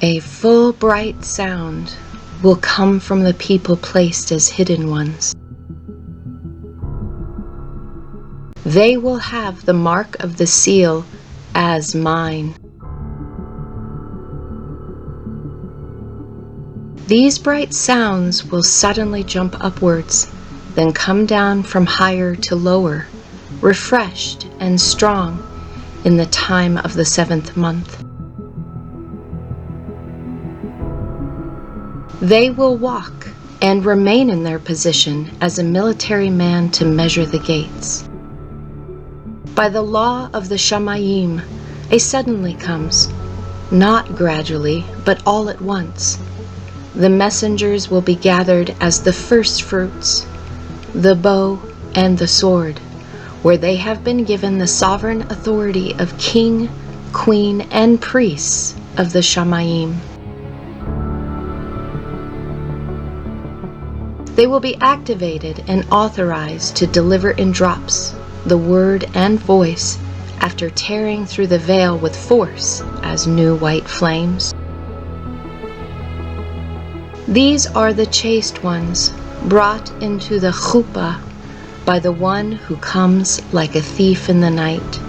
A full bright sound will come from the people placed as hidden ones. They will have the mark of the seal as mine. These bright sounds will suddenly jump upwards, then come down from higher to lower, refreshed and strong in the time of the 7th month. They will walk and remain in their position as a military man to measure the gates. By the law of the Shamayim, a suddenly comes, not gradually, but all at once. The messengers will be gathered as the first fruits, the bow and the sword, where they have been given the sovereign authority of king, queen, and priests of the Shamayim. They will be activated and authorized to deliver in drops the word and voice after tearing through the veil with force as new white flames. These are the chaste ones brought into the chuppah by the one who comes like a thief in the night.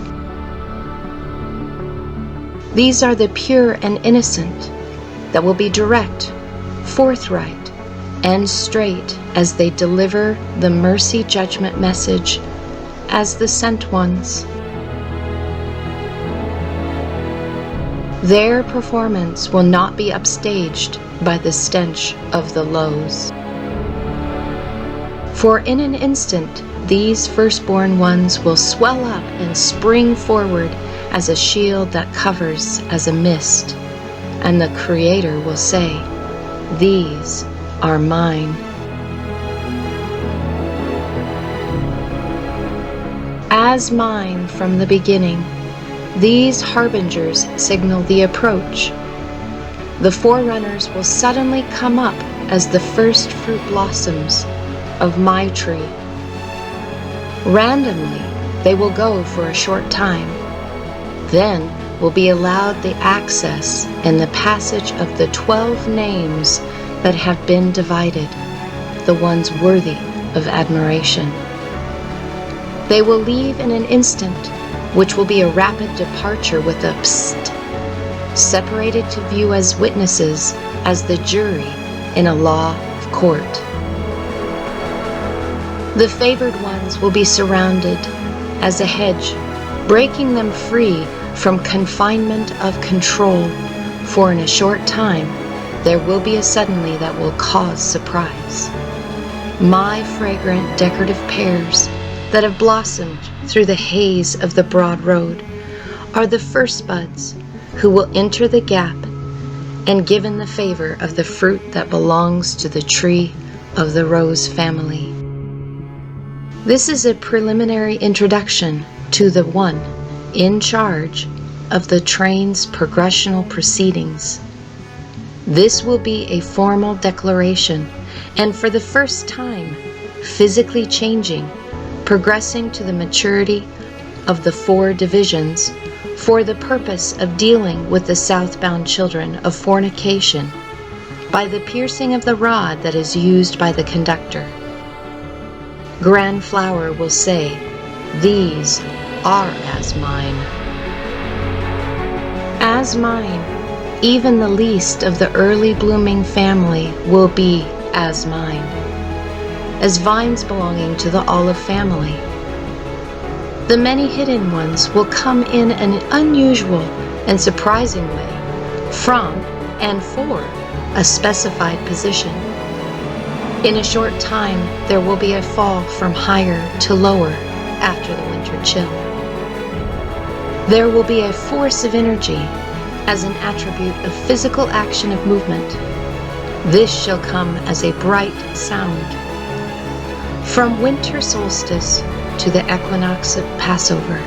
These are the pure and innocent that will be direct, forthright, and straight as they deliver the mercy judgment message as the sent ones. Their performance will not be upstaged by the stench of the lows. For in an instant, these firstborn ones will swell up and spring forward as a shield that covers as a mist, and the Creator will say, "These are mine." As mine from the beginning, these harbingers signal the approach. The forerunners will suddenly come up as the first fruit blossoms of my tree. Randomly, they will go for a short time, then will be allowed the access and the passage of the 12 names that have been divided, the ones worthy of admiration. They will leave in an instant, which will be a rapid departure with a psst, separated to view as witnesses, as the jury in a law of court. The favored ones will be surrounded as a hedge, breaking them free from confinement of control, for in a short time there will be a suddenly that will cause surprise. My fragrant decorative pears that have blossomed through the haze of the broad road are the first buds who will enter the gap and given the favor of the fruit that belongs to the tree of the rose family. This is a preliminary introduction to the one in charge of the train's progressional proceedings. This will be a formal declaration, and for the first time, physically changing, progressing to the maturity of the 4 divisions for the purpose of dealing with the southbound children of fornication by the piercing of the rod that is used by the conductor. Grand Flower will say, "These are as mine." As mine, even the least of the early blooming family will be as mine, as vines belonging to the olive family. The many hidden ones will come in an unusual and surprising way from and for a specified position. In a short time, there will be a fall from higher to lower after the winter chill. There will be a force of energy as an attribute of physical action of movement. This shall come as a bright sound. From winter solstice to the equinox of Passover,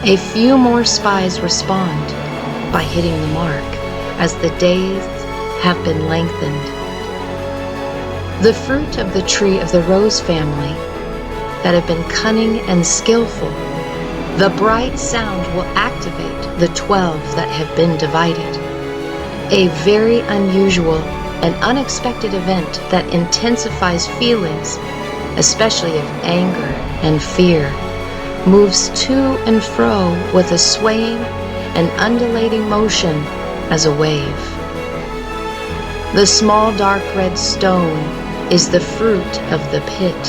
a few more spies respond by hitting the mark as the days have been lengthened. The fruit of the tree of the rose family that have been cunning and skillful, the bright sound will activate the 12 that have been divided. A very unusual and unexpected event that intensifies feelings, especially of anger and fear, moves to and fro with a swaying and undulating motion as a wave. The small dark red stone is the fruit of the pit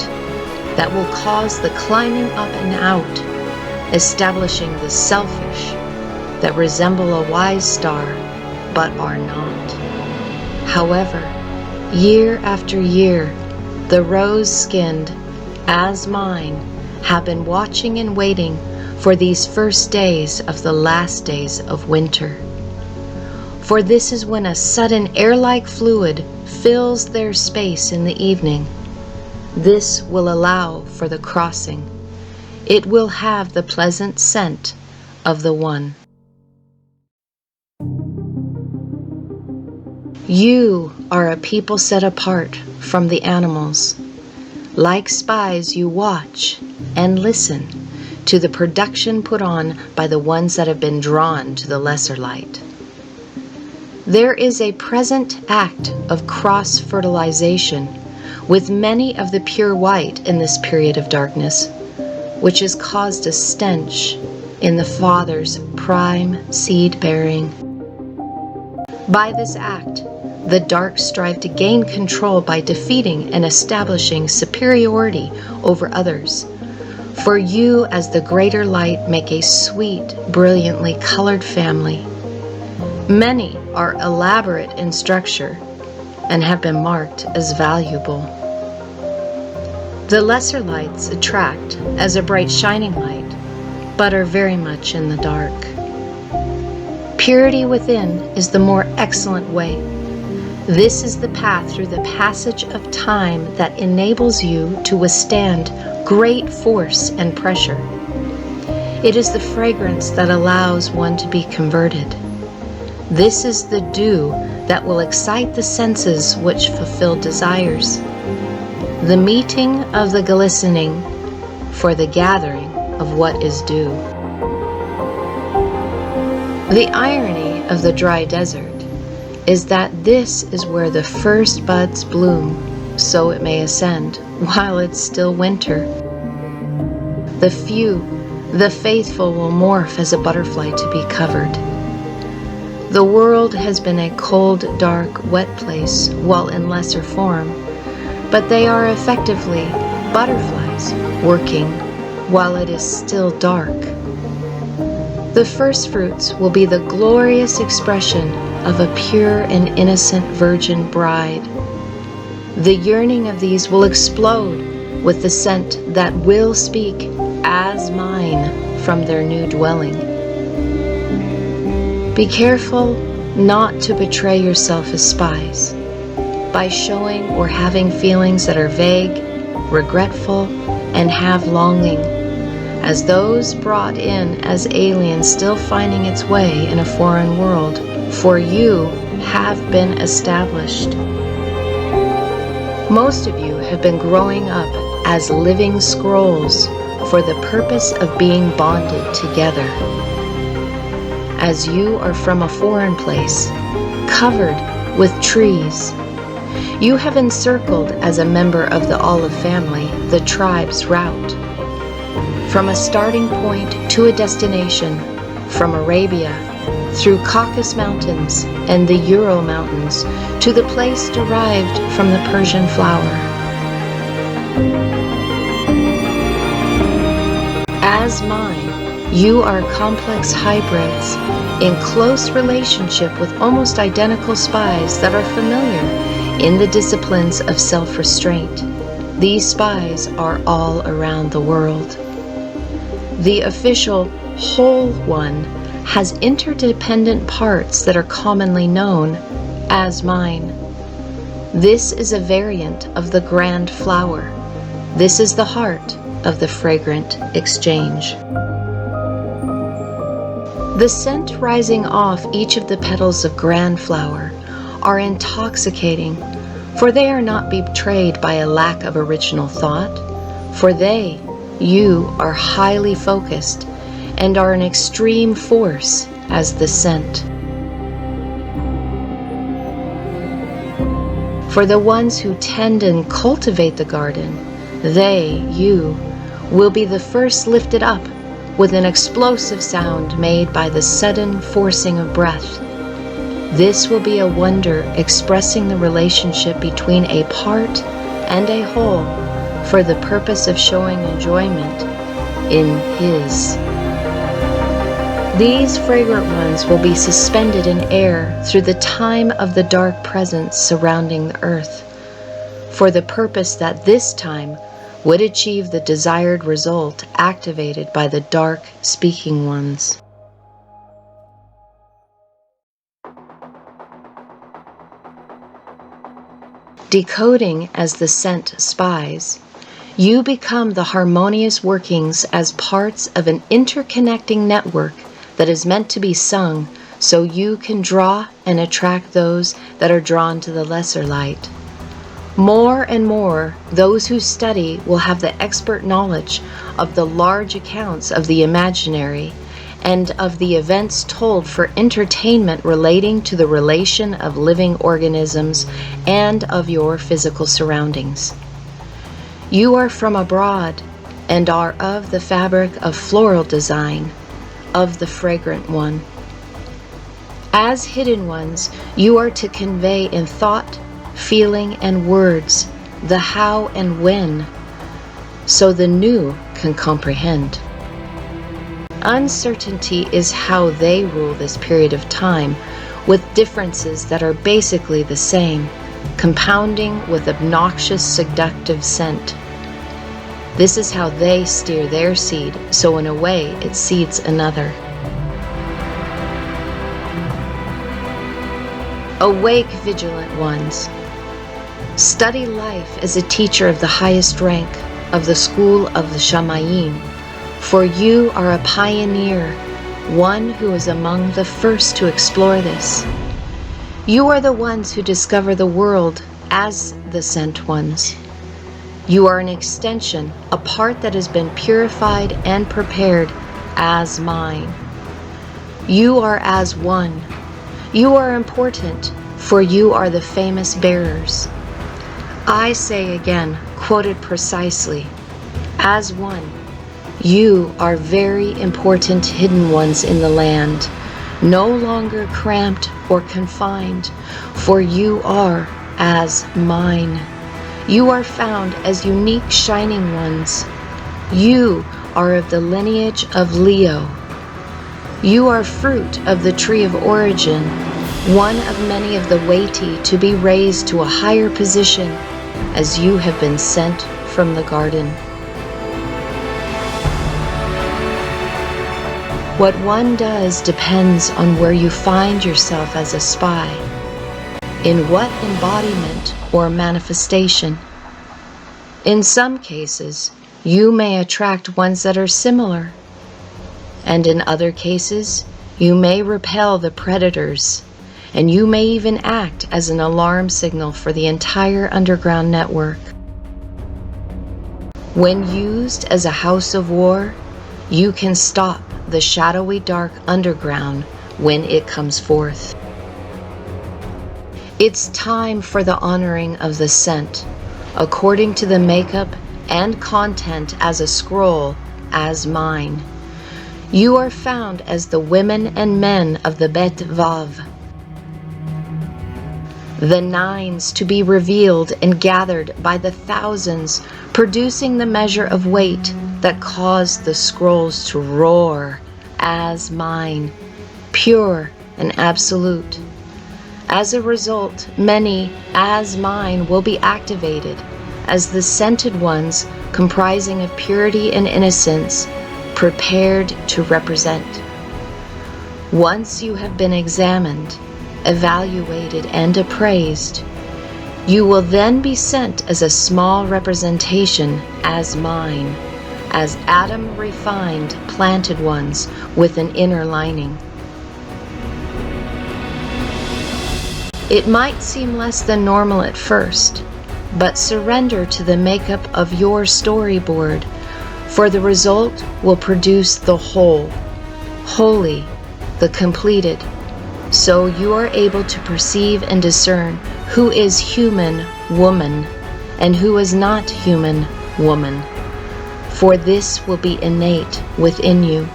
that will cause the climbing up and out, establishing the selfish that resemble a wise star but are not. However, year after year, the rose-skinned, as mine, have been watching and waiting for these first days of the last days of winter. For this is when a sudden air-like fluid fills their space in the evening. This will allow for the crossing. It will have the pleasant scent of the One. You are a people set apart from the animals. Like spies, you watch and listen to the production put on by the ones that have been drawn to the lesser light. There is a present act of cross-fertilization with many of the pure white in this period of darkness, which has caused a stench in the Father's prime seed-bearing. By this act, the dark strive to gain control by defeating and establishing superiority over others. For you, as the greater light, make a sweet, brilliantly colored family. Many are elaborate in structure and have been marked as valuable. The lesser lights attract as a bright shining light, but are very much in the dark. Purity within is the more excellent way. This is the path through the passage of time that enables you to withstand great force and pressure. It is the fragrance that allows one to be converted. This is the dew that will excite the senses which fulfill desires. The meeting of the glistening for the gathering of what is due. The irony of the dry desert is that this is where the first buds bloom, so it may ascend, while it's still winter. The few, the faithful, will morph as a butterfly to be covered. The world has been a cold, dark, wet place while in lesser form, but they are effectively butterflies working while it is still dark. The first fruits will be the glorious expression of a pure and innocent virgin bride. The yearning of these will explode with the scent that will speak as mine from their new dwelling. Be careful not to betray yourself as spies by showing or having feelings that are vague, regretful, and have longing, as those brought in as aliens still finding its way in a foreign world, for you have been established. Most of you have been growing up as living scrolls for the purpose of being bonded together. As you are from a foreign place, covered with trees, you have encircled as a member of the olive family the tribe's route. From a starting point to a destination, from Arabia, through Caucasus Mountains and the Ural Mountains, to the place derived from the Persian flower. As mine, you are complex hybrids in close relationship with almost identical spies that are familiar in the disciplines of self-restraint. These spies are all around the world. The official whole one has interdependent parts that are commonly known as mine. This is a variant of the grand flower. This is the heart of the fragrant exchange. The scent rising off each of the petals of grand flower are intoxicating, for they are not betrayed by a lack of original thought, for they, you, are highly focused and are an extreme force as the scent. For the ones who tend and cultivate the garden, you, will be the first lifted up with an explosive sound made by the sudden forcing of breath. This will be a wonder expressing the relationship between a part and a whole for the purpose of showing enjoyment in His. These fragrant ones will be suspended in air through the time of the dark presence surrounding the earth, for the purpose that this time would achieve the desired result activated by the dark speaking ones. Decoding as the scent spies, you become the harmonious workings as parts of an interconnecting network that is meant to be sung so you can draw and attract those that are drawn to the lesser light. More and more, those who study will have the expert knowledge of the large accounts of the imaginary and of the events told for entertainment relating to the relation of living organisms and of your physical surroundings. You are from abroad and are of the fabric of floral design, of the fragrant one. As hidden ones, you are to convey in thought, feeling, and words the how and when, so the new can comprehend. Uncertainty is how they rule this period of time, with differences that are basically the same, compounding with obnoxious seductive scent. This is how they steer their seed, so in a way it seeds another. Awake, vigilant ones. Study life as a teacher of the highest rank of the school of the Shamayim, for you are a pioneer, one who is among the first to explore this. You are the ones who discover the world as the sent ones. You are an extension, a part that has been purified and prepared as mine. You are as one. You are important, for you are the famous bearers. I say again, quoted precisely, as one. You are very important hidden ones in the land, no longer cramped or confined, for you are as mine. You are found as unique shining ones. You are of the lineage of Leo. You are fruit of the tree of origin, one of many of the weighty to be raised to a higher position as you have been sent from the garden. What one does depends on where you find yourself as a spy, in what embodiment or manifestation. In some cases, you may attract ones that are similar, and in other cases, you may repel the predators, and you may even act as an alarm signal for the entire underground network. When used as a house of war, you can stop the shadowy dark underground when it comes forth. It's time for the honoring of the scent, according to the makeup and content as a scroll, as mine. You are found as the women and men of the Bet Vav, the nines to be revealed and gathered by the thousands, producing the measure of weight that caused the scrolls to roar as mine, pure and absolute. As a result, many as mine will be activated as the scented ones comprising of purity and innocence, prepared to represent. Once you have been examined, evaluated, and appraised, you will then be sent as a small representation as mine, as Adam refined planted ones with an inner lining. It might seem less than normal at first, but surrender to the makeup of your storyboard, for the result will produce the whole, holy, the completed, so you are able to perceive and discern who is human woman, and who is not human woman, for this will be innate within you.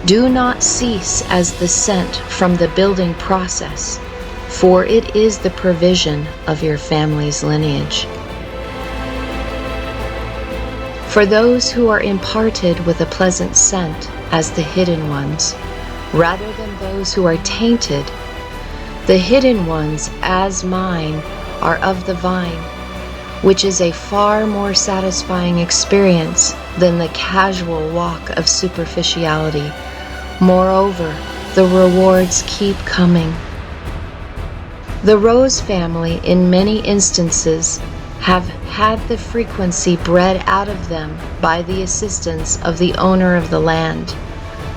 Do not cease as the scent from the building process, for it is the provision of your family's lineage. For those who are imparted with a pleasant scent as the hidden ones, rather than those who are tainted, the hidden ones as mine are of the vine, which is a far more satisfying experience than the casual walk of superficiality. Moreover, the rewards keep coming. The Rose family, in many instances, have had the frequency bred out of them by the assistance of the owner of the land,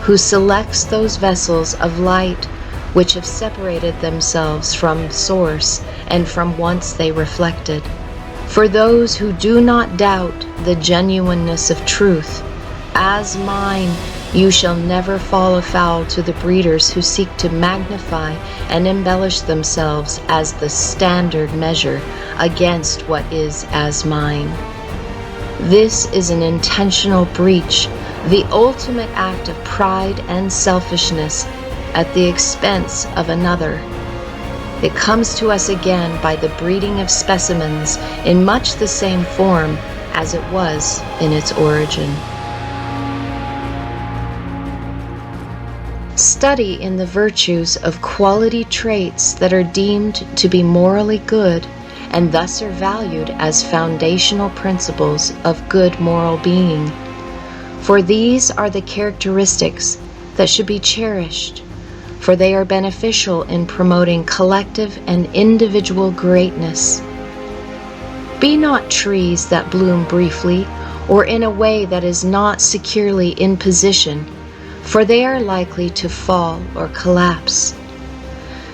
who selects those vessels of light which have separated themselves from source and from whence they reflected. For those who do not doubt the genuineness of truth, as mine, you shall never fall afoul to the breeders who seek to magnify and embellish themselves as the standard measure against what is as mine. This is an intentional breach, the ultimate act of pride and selfishness at the expense of another. It comes to us again by the breeding of specimens in much the same form as it was in its origin. Study in the virtues of quality traits that are deemed to be morally good and thus are valued as foundational principles of good moral being. For these are the characteristics that should be cherished, for they are beneficial in promoting collective and individual greatness. Be not trees that bloom briefly or in a way that is not securely in position, for they are likely to fall or collapse.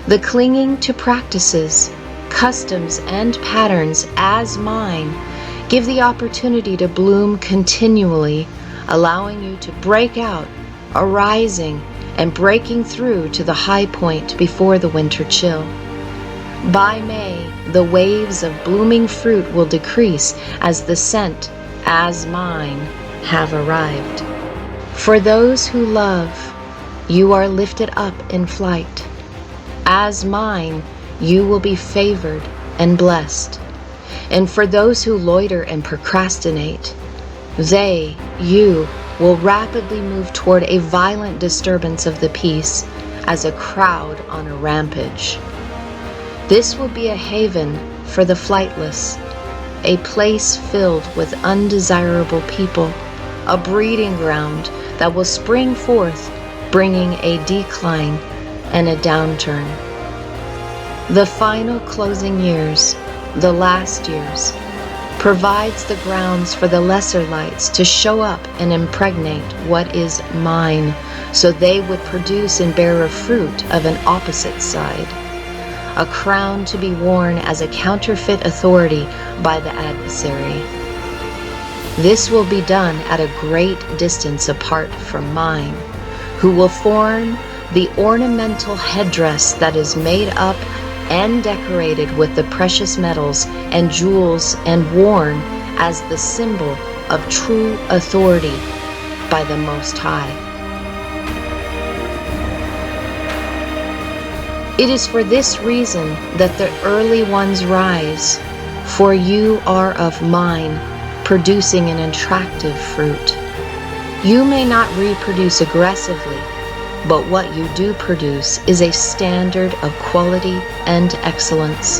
The clinging to practices, customs, and patterns as mine give the opportunity to bloom continually, allowing you to break out, arising, and breaking through to the high point before the winter chill. By May, the waves of blooming fruit will decrease as the scent, as mine, have arrived. For those who love, you are lifted up in flight. As mine, you will be favored and blessed. And for those who loiter and procrastinate, they, you, will rapidly move toward a violent disturbance of the peace as a crowd on a rampage. This will be a haven for the flightless, a place filled with undesirable people, a breeding ground that will spring forth, bringing a decline and a downturn. The final closing years, the last years, provides the grounds for the lesser lights to show up and impregnate what is mine, so they would produce and bear a fruit of an opposite side, a crown to be worn as a counterfeit authority by the adversary. This will be done at a great distance apart from mine, who will form the ornamental headdress that is made up and decorated with the precious metals and jewels and worn as the symbol of true authority by the Most High. It is for this reason that the early ones rise, for you are of mine, producing an attractive fruit. You may not reproduce aggressively, but what you do produce is a standard of quality and excellence.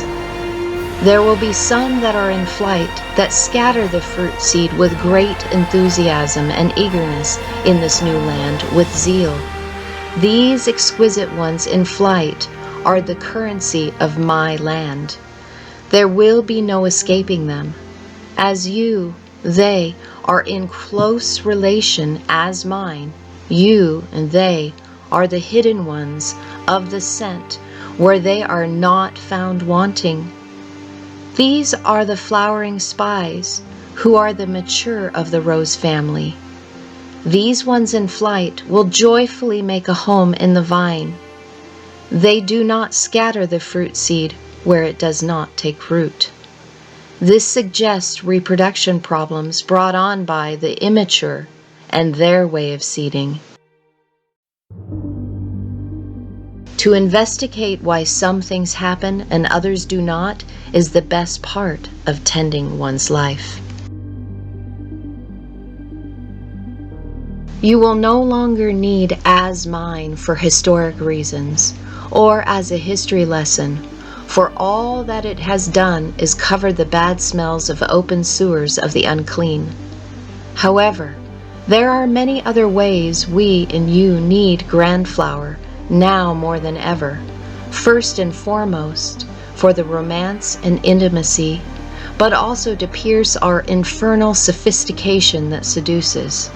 There will be some that are in flight that scatter the fruit seed with great enthusiasm and eagerness in this new land with zeal. These exquisite ones in flight are the currency of my land. There will be no escaping them. As you, they, are in close relation as mine, you and they are the hidden ones of the scent where they are not found wanting. These are the flowering spies who are the mature of the rose family. These ones in flight will joyfully make a home in the vine. They do not scatter the fruit seed, where it does not take root. This suggests reproduction problems brought on by the immature and their way of seeding. To investigate why some things happen and others do not is the best part of tending one's life. You will no longer need as mine for historic reasons or as a history lesson, for all that it has done is cover the bad smells of open sewers of the unclean. However, there are many other ways we and you need grand flower now more than ever. First and foremost, for the romance and intimacy, but also to pierce our infernal sophistication that seduces.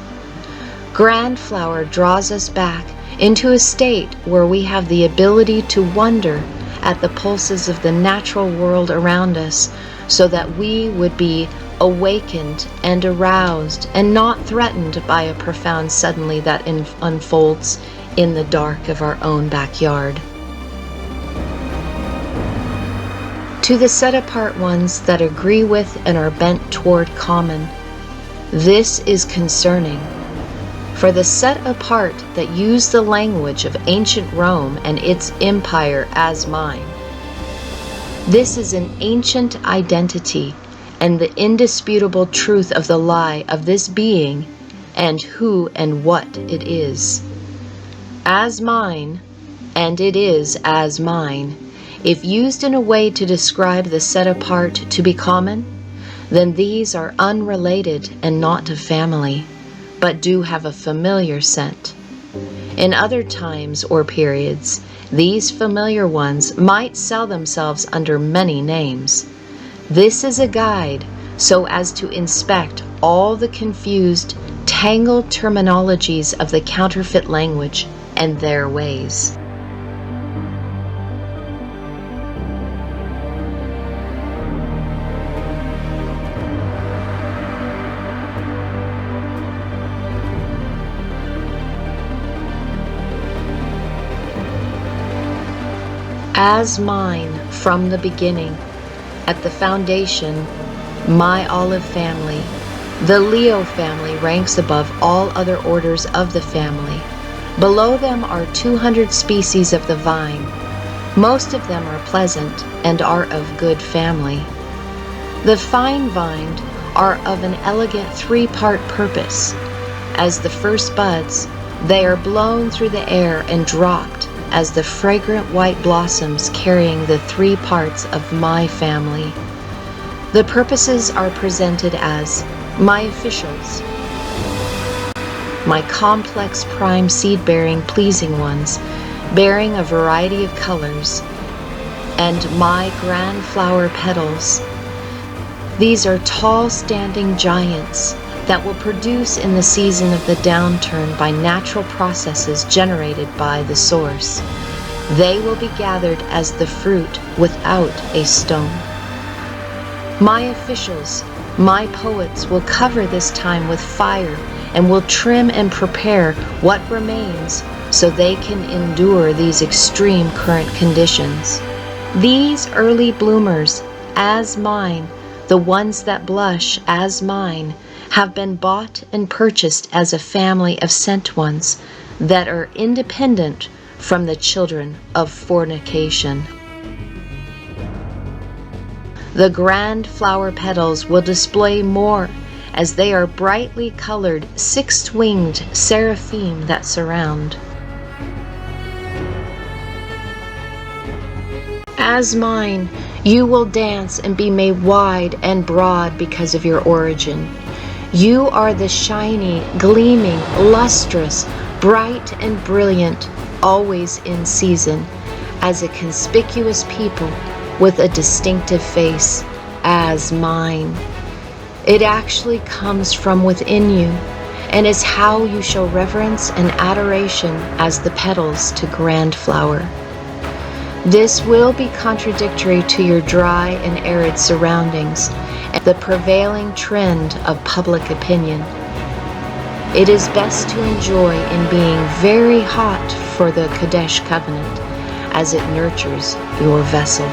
Grand flower draws us back into a state where we have the ability to wonder at the pulses of the natural world around us, so that we would be awakened and aroused and not threatened by a profound suddenly that unfolds in the dark of our own backyard. To the set-apart ones that agree with and are bent toward common, this is concerning. For the set-apart that use the language of ancient Rome and its empire as mine, this is an ancient identity and the indisputable truth of the lie of this being and who and what it is. As mine, and it is as mine, if used in a way to describe the set apart to be common, then these are unrelated and not of family, but do have a familiar scent. In other times or periods, these familiar ones might sell themselves under many names. This is a guide so as to inspect all the confused, tangled terminologies of the counterfeit language and their ways. As mine from the beginning, at the foundation, my olive family, the Leo family ranks above all other orders of the family. Below them are 200 species of the vine. Most of them are pleasant and are of good family. The fine-vined are of an elegant three-part purpose. As the first buds, they are blown through the air and dropped as the fragrant white blossoms carrying the 3 parts of my family. The purposes are presented as my officials, my complex prime seed-bearing pleasing ones, bearing a variety of colors, and my grand flower petals. These are tall standing giants that will produce in the season of the downturn by natural processes generated by the source. They will be gathered as the fruit without a stone. My officials, my poets, will cover this time with fire and will trim and prepare what remains so they can endure these extreme current conditions. These early bloomers, as mine, the ones that blush as mine, have been bought and purchased as a family of sent ones that are independent from the children of fornication. The grand flower petals will display more as they are brightly colored 6-winged seraphim that surround. As mine, you will dance and be made wide and broad because of your origin. You are the shiny, gleaming, lustrous, bright and brilliant, always in season, as a conspicuous people with a distinctive face, as mine. It actually comes from within you and is how you show reverence and adoration as the petals to grand flower. This will be contradictory to your dry and arid surroundings and the prevailing trend of public opinion. It is best to enjoy in being very hot for the Kadesh covenant as it nurtures your vessel.